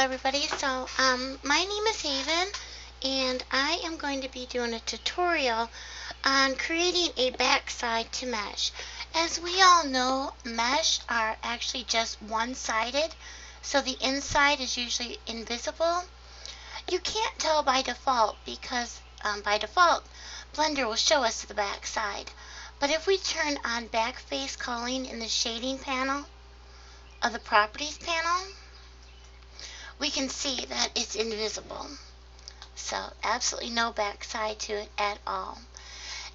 everybody. So, my name is Haven, and I am going to be doing a tutorial on creating a backside to mesh. As we all know, mesh are actually just one-sided, so the inside is usually invisible. You can't tell by default because by default, Blender will show us the backside. But if we turn on back face culling in the shading panel of the properties panel, we can see that it's invisible. So absolutely no backside to it at all.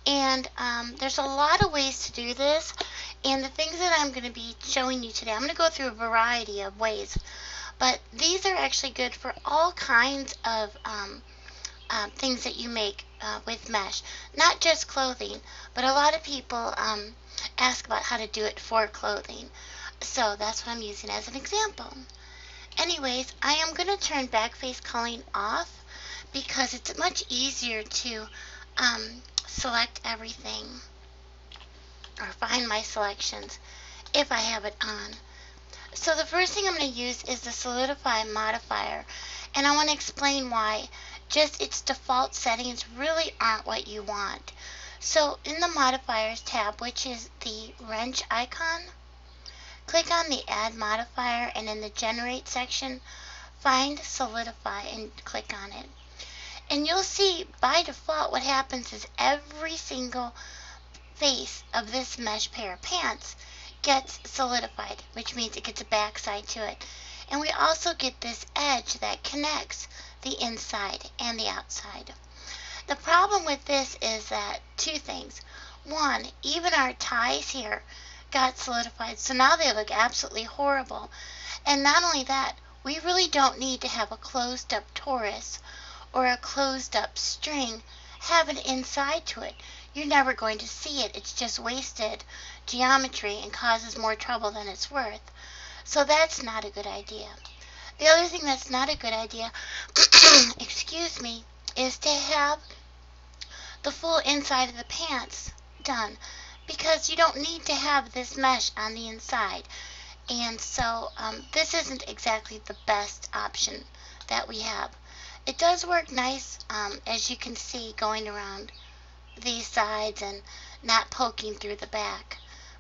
And there's a lot of ways to do this. And the things that I'm going to be showing you today, I'm going to go through a variety of ways. But these are actually good for all kinds of things that you make with mesh. Not just clothing, but a lot of people ask about how to do it for clothing. So that's what I'm using as an example. Anyways, I am going to turn back face culling off because it's much easier to select everything or find my selections if I have it on. So the first thing I'm going to use is the Solidify Modifier, and I want to explain why. Just its default settings really aren't what you want. So in the Modifiers tab, which is the wrench icon, click on the Add Modifier, and in the Generate section, find Solidify and click on it. And you'll see by default what happens is every single face of this mesh pair of pants gets solidified, which means it gets a backside to it. And we also get this edge that connects the inside and the outside. The problem with this is that two things. One, even our ties here got solidified, so now they look absolutely horrible. And not only that, we really don't need to have a closed up torus or a closed up string have an inside to it. You're never going to see it. It's just wasted geometry and causes more trouble than it's worth. So that's not a good idea. The other thing that's not a good idea, excuse me, is to have the full inside of the pants done, because you don't need to have this mesh on the inside. And so this isn't exactly the best option that we have. It does work nice, as you can see, going around these sides and not poking through the back.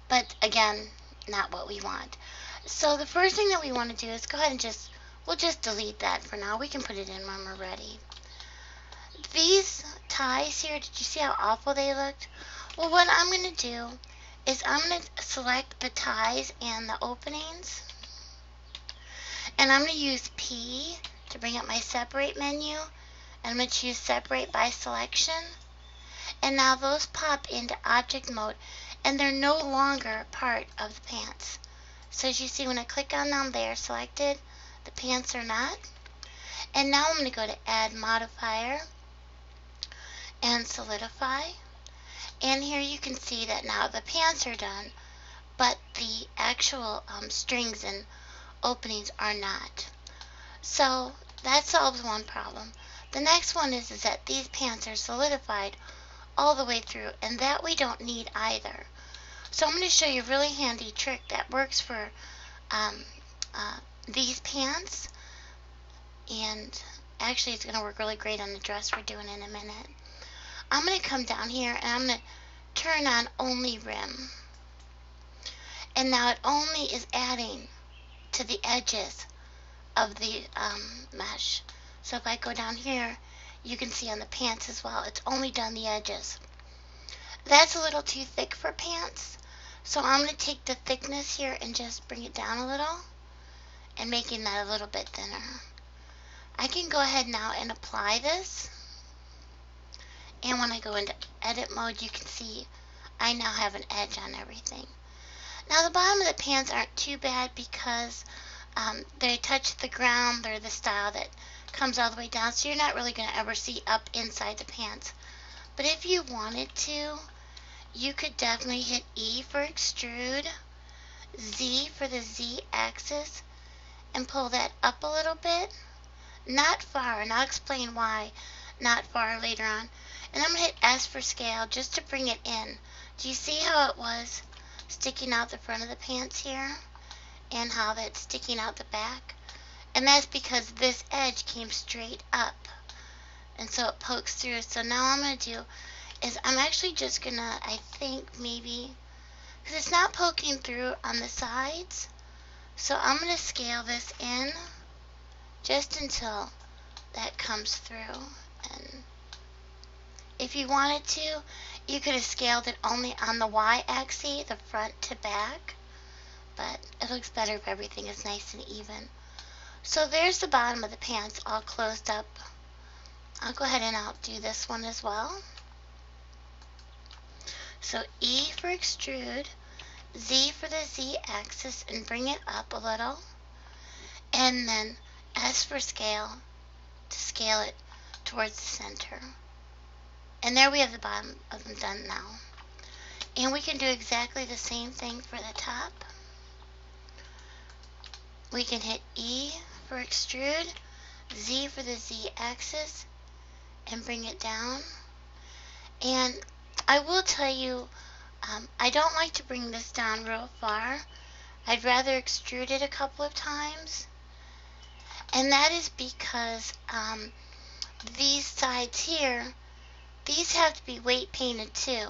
But again, not what we want. So the first thing that we want to do is go ahead and we'll just delete that for now. We can put it in when we're ready. These ties here, did you see how awful they looked? Well, what I'm going to do is I'm going to select the ties and the openings, and I'm going to use P to bring up my separate menu, and I'm going to choose separate by selection, and now those pop into object mode, and they're no longer part of the pants. So as you see, when I click on them, they are selected, the pants are not. And now I'm going to go to Add Modifier and Solidify. And here you can see that now the pants are done, but the actual strings and openings are not. So that solves one problem. The next one is that these pants are solidified all the way through, and that we don't need either. So I'm going to show you a really handy trick that works for these pants, and actually it's going to work really great on the dress we're doing in a minute. I'm going to come down here and I'm going to turn on only rim, and now it only is adding to the edges of the mesh. So if I go down here, you can see on the pants as well, it's only done the edges. That's a little too thick for pants, so I'm going to take the thickness here and just bring it down a little, and making that a little bit thinner. I can go ahead now and apply this, and when I go into edit mode, you can see I now have an edge on everything. Now the bottom of the pants aren't too bad because they touch the ground. They're the style that comes all the way down, so you're not really going to ever see up inside the pants. But if you wanted to, you could definitely hit E for extrude, Z for the Z axis, and pull that up a little bit. Not far, and I'll explain why not far later on. And I'm going to hit S for scale just to bring it in. Do you see how it was sticking out the front of the pants here? And how that's sticking out the back? And that's because this edge came straight up. And so it pokes through. So now what I'm going to do is I'm actually just going to, I think maybe, because it's not poking through on the sides. So I'm going to scale this in just until that comes through. And if you wanted to, you could have scaled it only on the y-axis, the front to back. But it looks better if everything is nice and even. So there's the bottom of the pants all closed up. I'll go ahead and I'll do this one as well. So E for extrude, Z for the Z axis, and bring it up a little. And then S for scale, to scale it towards the center. And there we have the bottom of them done now. And we can do exactly the same thing for the top. We can hit E for extrude, Z for the Z axis, and bring it down. And I will tell you, I don't like to bring this down real far. I'd rather extrude it a couple of times. And that is because these sides here, these have to be weight painted too.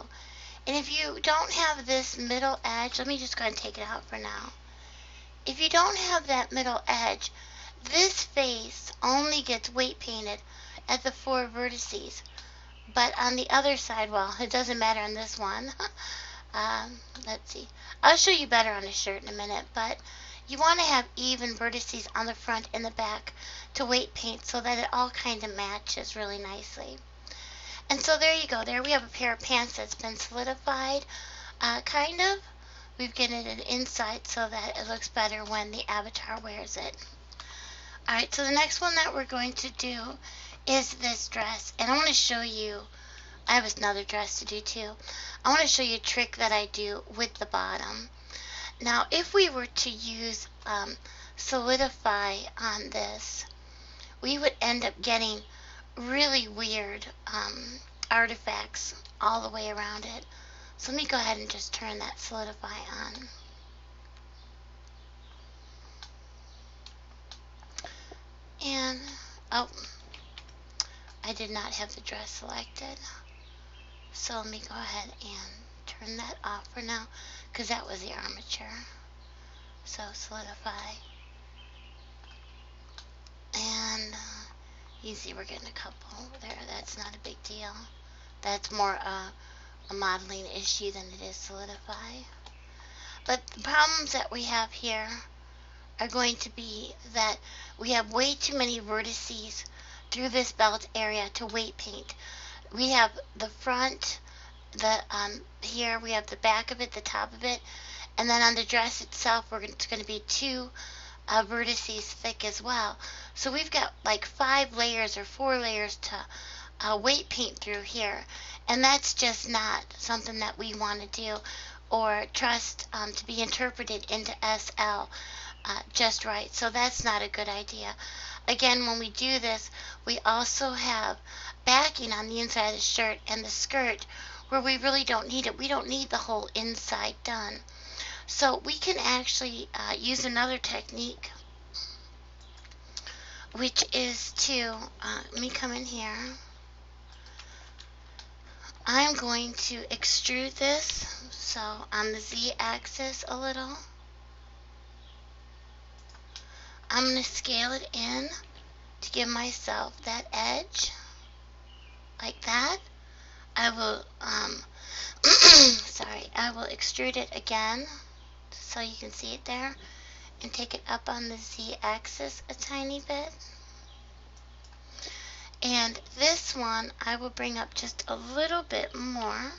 And if you don't have this middle edge, let me just go ahead and take it out for now. If you don't have that middle edge, this face only gets weight painted at the 4 vertices. But on the other side, well, it doesn't matter on this one. Let's see. I'll show you better on a shirt in a minute, but you want to have even vertices on the front and the back to weight paint so that it all kind of matches really nicely. And so there you go. There we have a pair of pants that's been solidified, kind of. We've given it an inside so that it looks better when the avatar wears it. Alright, so the next one that we're going to do is this dress. And I want to show you, I have another dress to do too. I want to show you a trick that I do with the bottom. Now, if we were to use Solidify on this, we would end up getting really weird artifacts all the way around it. So let me go ahead and just turn that Solidify on. And, oh, I did not have the dress selected. So let me go ahead and turn that off for now, because that was the armature. So Solidify. And you see we're getting a couple there. That's not a big deal. That's more a modeling issue than it is Solidify. But the problems that we have here are going to be that we have way too many vertices through this belt area to weight paint. We have the front, here we have the back of it, the top of it, and then on the dress itself it's going to be 2 vertices thick as well. So we've got like 5 layers or 4 layers to weight paint through here, and that's just not something that we want to do or trust to be interpreted into SL just right. So that's not a good idea. Again, when we do this, we also have backing on the inside of the shirt and the skirt where we really don't need it. We don't need the whole inside done. So we can actually use another technique, which is to, let me come in here. I'm going to extrude this, so on the Z axis a little. I'm going to scale it in to give myself that edge, like that. I will, I will extrude it again, so you can see it there, and take it up on the Z axis a tiny bit. And this one, I will bring up just a little bit more,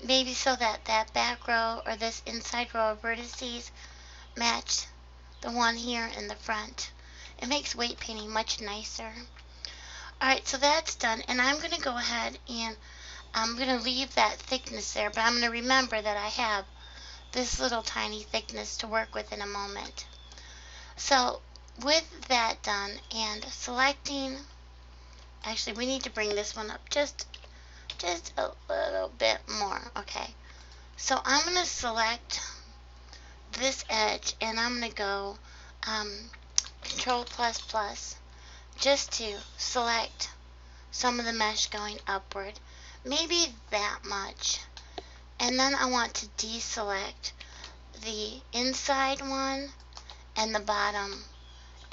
maybe so that that back row or this inside row of vertices match the one here in the front. It makes weight painting much nicer. Alright, so that's done, and I'm going to go ahead and I'm going to leave that thickness there, but I'm going to remember that I have this little tiny thickness to work with in a moment. So with that done and selecting, actually we need to bring this one up just a little bit more. Okay, so I'm going to select this edge, and I'm going to go Control ++ just to select some of the mesh going upward, maybe that much. And then I want to deselect the inside one and the bottom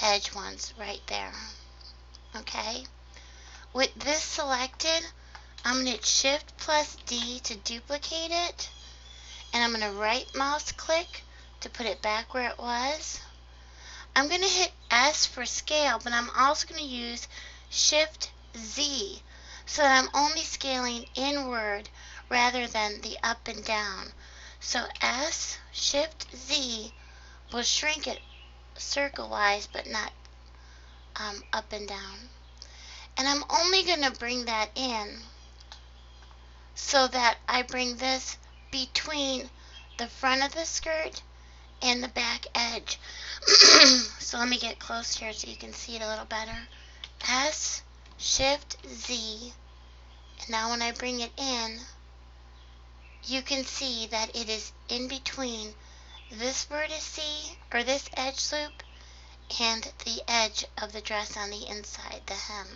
edge ones right there. Okay? With this selected, I'm going to Shift+D to duplicate it, and I'm going to right mouse click to put it back where it was. I'm going to hit S for scale, but I'm also going to use Shift-Z so that I'm only scaling inward rather than the up and down. So S, Shift-Z will shrink it circle-wise, but not up and down. And I'm only going to bring that in so that I bring this between the front of the skirt and the back edge. So let me get close here so you can see it a little better. S, Shift-Z, and now when I bring it in, you can see that it is in between this vertice, or this edge loop, and the edge of the dress on the inside, the hem.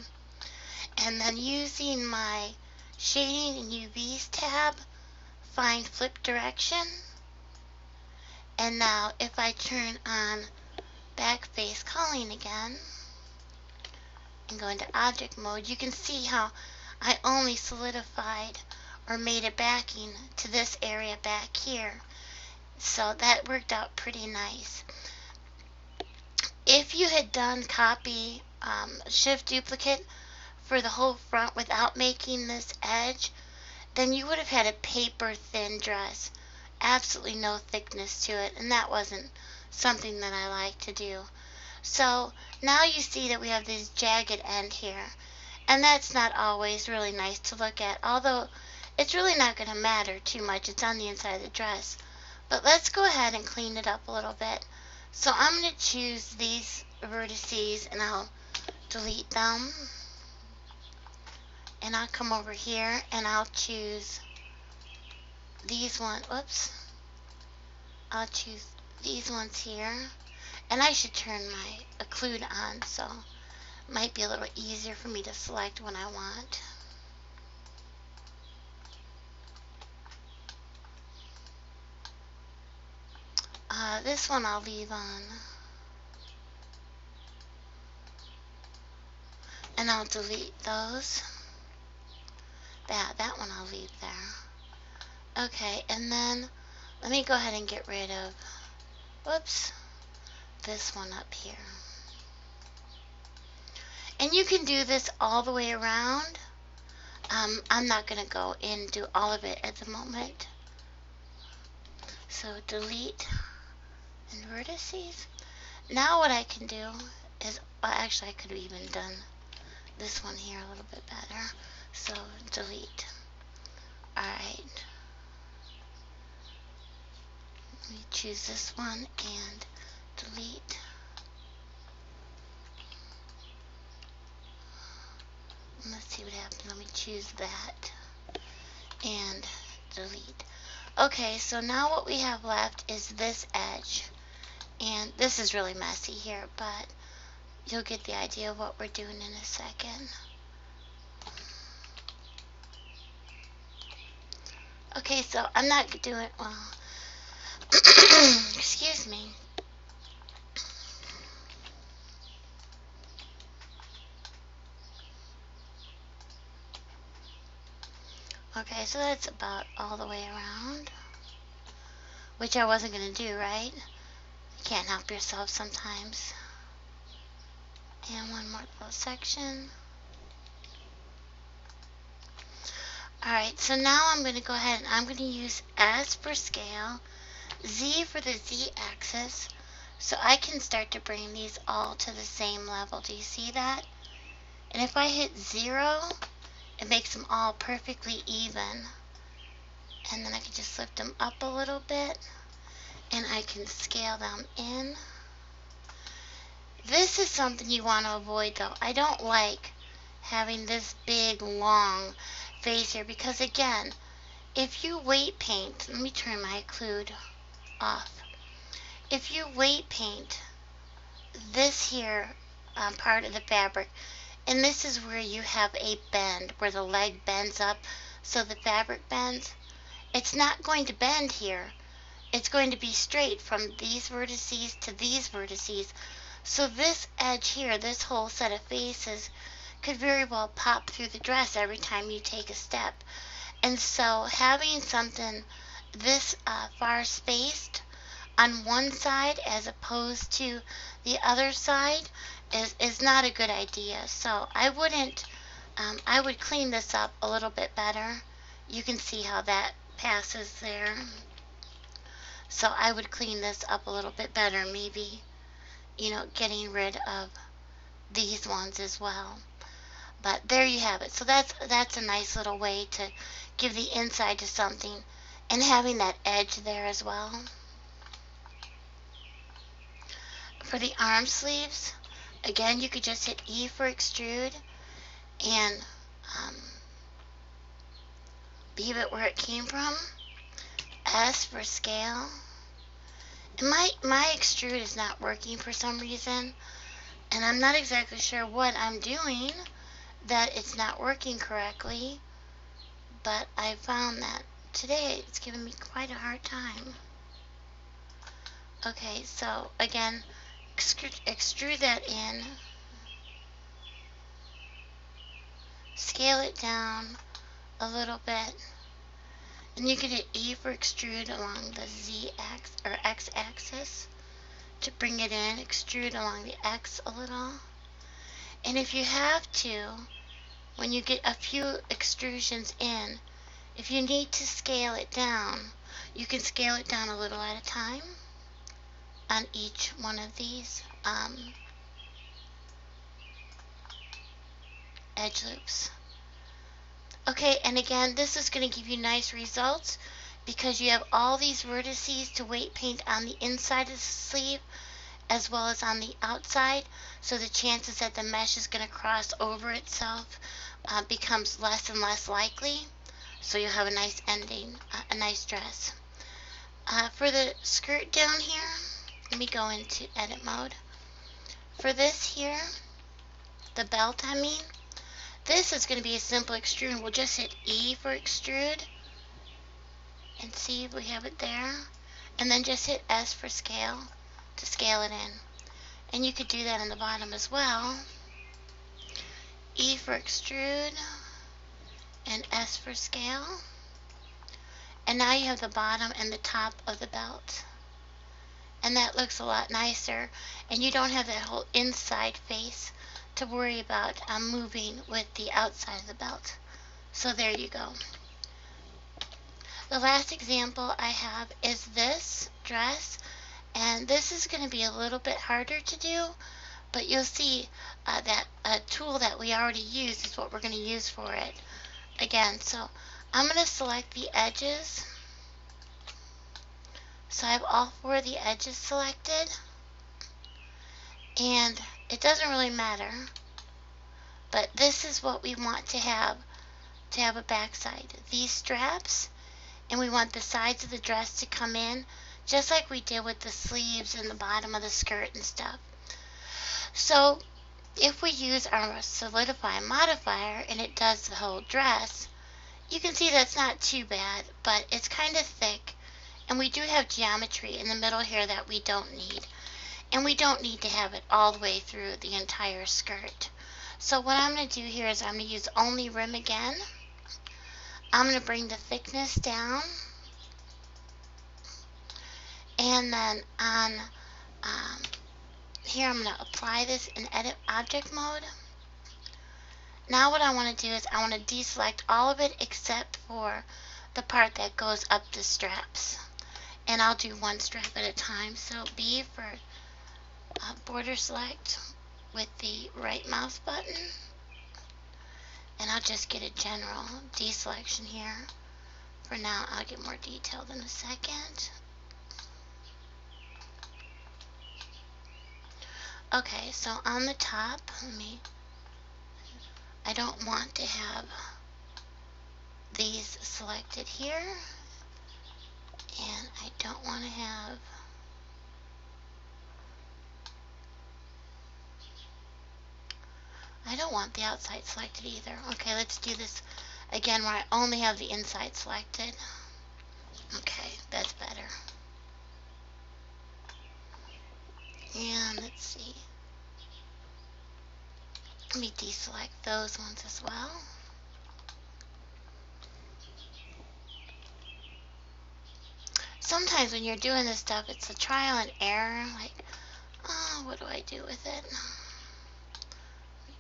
And then using my Shading and UVs tab, find Flip Direction. And now if I turn on Backface Culling again, and go into Object Mode, you can see how I only solidified or made a backing to this area back here. So that worked out pretty nice. If you had done copy, Shift Duplicate for the whole front without making this edge, then you would have had a paper thin dress. Absolutely no thickness to it, and that wasn't something that I like to do. So now you see that we have this jagged end here, and that's not always really nice to look at, although it's really not going to matter too much. It's on the inside of the dress. But let's go ahead and clean it up a little bit. So I'm going to choose these vertices, and I'll delete them. And I'll come over here, and I'll choose these ones. Whoops. I'll choose these ones here. And I should turn my extrude on, so it might be a little easier for me to select when I want. This one I'll leave on. And I'll delete those. That one I'll leave there. Okay, and then let me go ahead and get rid of, whoops, this one up here. And you can do this all the way around. I'm not going to go and do all of it at the moment. So delete and vertices. Now what I can do is, well, actually I could have even done this one here a little bit better. So delete. Alright. Let me choose this one and delete. Let's see what happens. Let me choose that and delete. Okay, so now what we have left is this edge. And this is really messy here, but you'll get the idea of what we're doing in a second. Okay, so I'm not doing, well, excuse me. Okay, so that's about all the way around, which I wasn't going to do, right? You can't help yourself sometimes. And one more little section. Alright, so now I'm going to go ahead and I'm going to use S for scale, Z for the Z axis, so I can start to bring these all to the same level. Do you see that? And if I hit 0, it makes them all perfectly even. And then I can just lift them up a little bit, and I can scale them in. This is something you want to avoid, though. I don't like having this big, long face here, because again, if you weight paint, let me turn my extrude off. if you weight paint this here part of the fabric, and this is where you have a bend, where the leg bends up so the fabric bends, it's not going to bend here. It's going to be straight from these vertices to these vertices. So this edge here, this whole set of faces, could very well pop through the dress every time you take a step. And so having something this far spaced on one side as opposed to the other side is not a good idea. So I wouldn't, I would clean this up a little bit better. You can see how that passes there. So I would clean this up a little bit better, maybe, you know, getting rid of these ones as well. But there you have it. So that's a nice little way to give the inside to something and having that edge there as well. For the arm sleeves, again, you could just hit E for extrude and leave it where it came from. S for scale. And my extrude is not working for some reason, and I'm not exactly sure what I'm doing that it's not working correctly, but I found that today it's giving me quite a hard time. Okay, so again, extrude that in, scale it down a little bit, and you can hit E for extrude along the Z axis or X axis to bring it in, extrude along the X a little. And if you have to, when you get a few extrusions in, if you need to scale it down, you can scale it down a little at a time on each one of these edge loops. Okay, and again, this is going to give you nice results because you have all these vertices to weight paint on the inside of the sleeve as well as on the outside, so the chances that the mesh is going to cross over itself becomes less and less likely. So you'll have a nice ending, a nice dress. For the skirt down here, let me go into edit mode. For this here, the belt I mean, this is going to be a simple extrude. We'll just hit E for extrude and see if we have it there. And then just hit S for scale to scale it in. And you could do that on the bottom as well. E for extrude and S for scale. And now you have the bottom and the top of the belt. And that looks a lot nicer. And you don't have that whole inside face to worry about moving with the outside of the belt. So there you go. The last example I have is this dress, and this is going to be a little bit harder to do, but you'll see that a tool that we already used is what we're going to use for it. Again, so I'm going to select the edges. So I have all four of the edges selected, and it doesn't really matter, but this is what we want to have a backside. These straps, and we want the sides of the dress to come in just like we did with the sleeves and the bottom of the skirt and stuff. So if we use our Solidify Modifier and it does the whole dress, you can see that's not too bad, but it's kind of thick, and we do have geometry in the middle here that we don't need. And we don't need to have it all the way through the entire skirt. So what I'm going to do here is I'm going to use only rim again. I'm going to bring the thickness down. And then on here I'm going to apply this in edit object mode. Now what I want to do is I want to deselect all of it except for the part that goes up the straps. And I'll do one strap at a time. So B for border select with the right mouse button, and I'll just get a general deselection here. For now, I'll get more detailed in a second. Okay, so on the top, I don't want to have these selected here, and I don't want to have I don't want the outside selected either. Okay, let's do this again where I only have the inside selected. Okay, that's better. And let's see. Let me deselect those ones as well. Sometimes when you're doing this stuff, it's a trial and error. Like, oh, what do I do with it?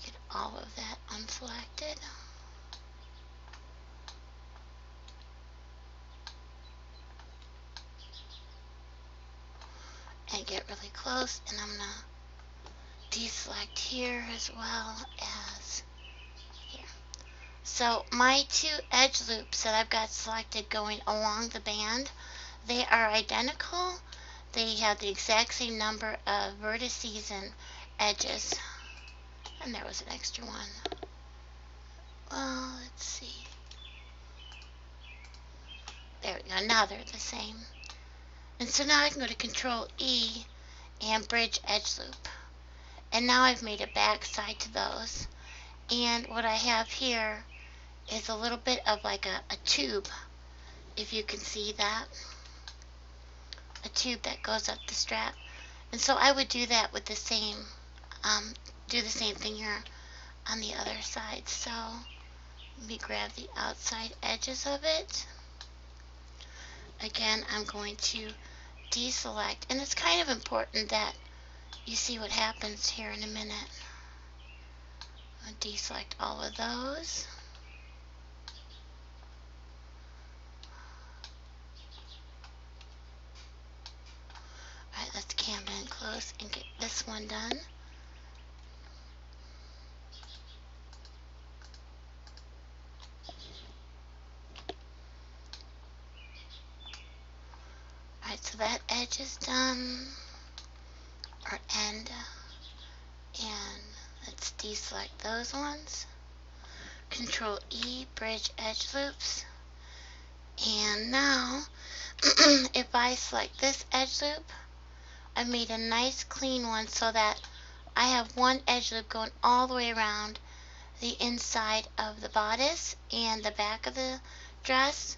Get all of that unselected. And get really close, and I'm going to deselect here as well as here. So my two edge loops that I've got selected going along the band, they are identical. They have the exact same number of vertices and edges. And there was an extra one. Well, let's see. There we go. Now they're the same. And so now I can go to Control E and bridge edge loop. And now I've made a back side to those. And what I have here is a little bit of like a tube, if you can see that. A tube that goes up the strap. And so I would do that with the same, do the same thing here on the other side. So let me grab the outside edges of it. Again, I'm going to deselect, and it's kind of important that you see what happens here in a minute. I'll deselect all of those. Alright, let's cam in close and get this one done. Alright, so that edge is done, or end, and let's deselect those ones. Control E, bridge edge loops. And now, if I select this edge loop, I've made a nice clean one so that I have one edge loop going all the way around the inside of the bodice and the back of the dress.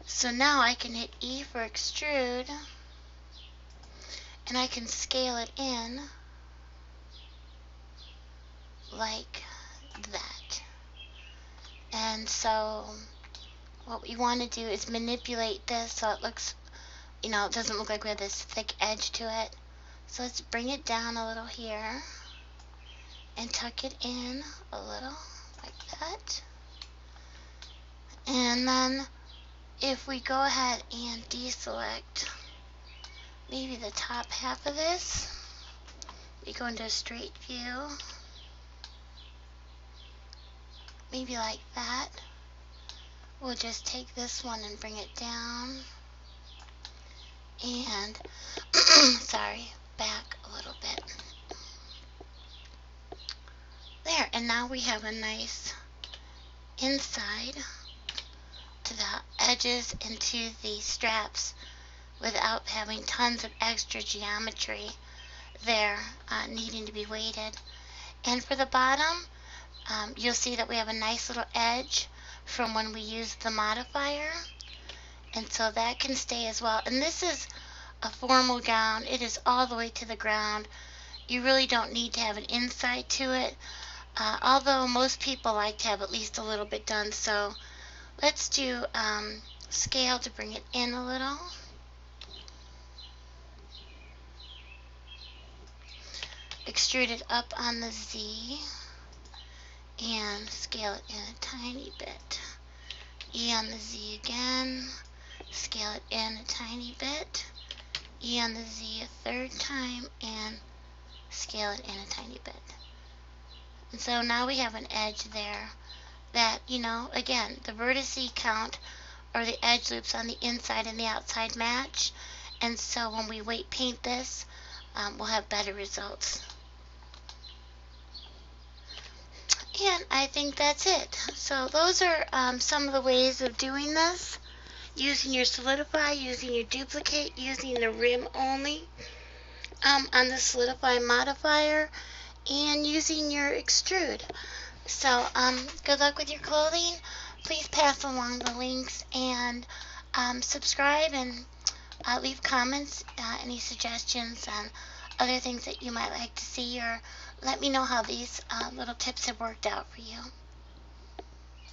So now I can hit E for extrude, and I can scale it in like that. And so what we want to do is manipulate this so it looks, it doesn't look like we have this thick edge to it. So let's bring it down a little here and tuck it in a little like that. And then if we go ahead and deselect maybe the top half of this, we go into a straight view, maybe like that. We'll just take this one and bring it down and sorry, back a little bit. There, and now we have a nice inside to the edges and to the straps without having tons of extra geometry there needing to be weighted. And for the bottom, you'll see that we have a nice little edge from when we used the modifier, and so that can stay as well. And this is a formal gown. It is all the way to the ground. You really don't need to have an inside to it, although most people like to have at least a little bit done. So let's do scale to bring it in a little. Extrude it up on the Z and scale it in a tiny bit. E on the Z again, scale it in a tiny bit. E on the Z a third time and scale it in a tiny bit. And so now we have an edge there that, again, the vertice count or the edge loops on the inside and the outside match. And so when we weight paint this, we'll have better results. And I think that's it. So those are some of the ways of doing this. Using your Solidify, using your duplicate, using the rim only on the Solidify modifier, and using your extrude. So, good luck with your clothing. Please pass along the links and subscribe and leave comments, any suggestions and other things that you might like to see, or let me know how these little tips have worked out for you.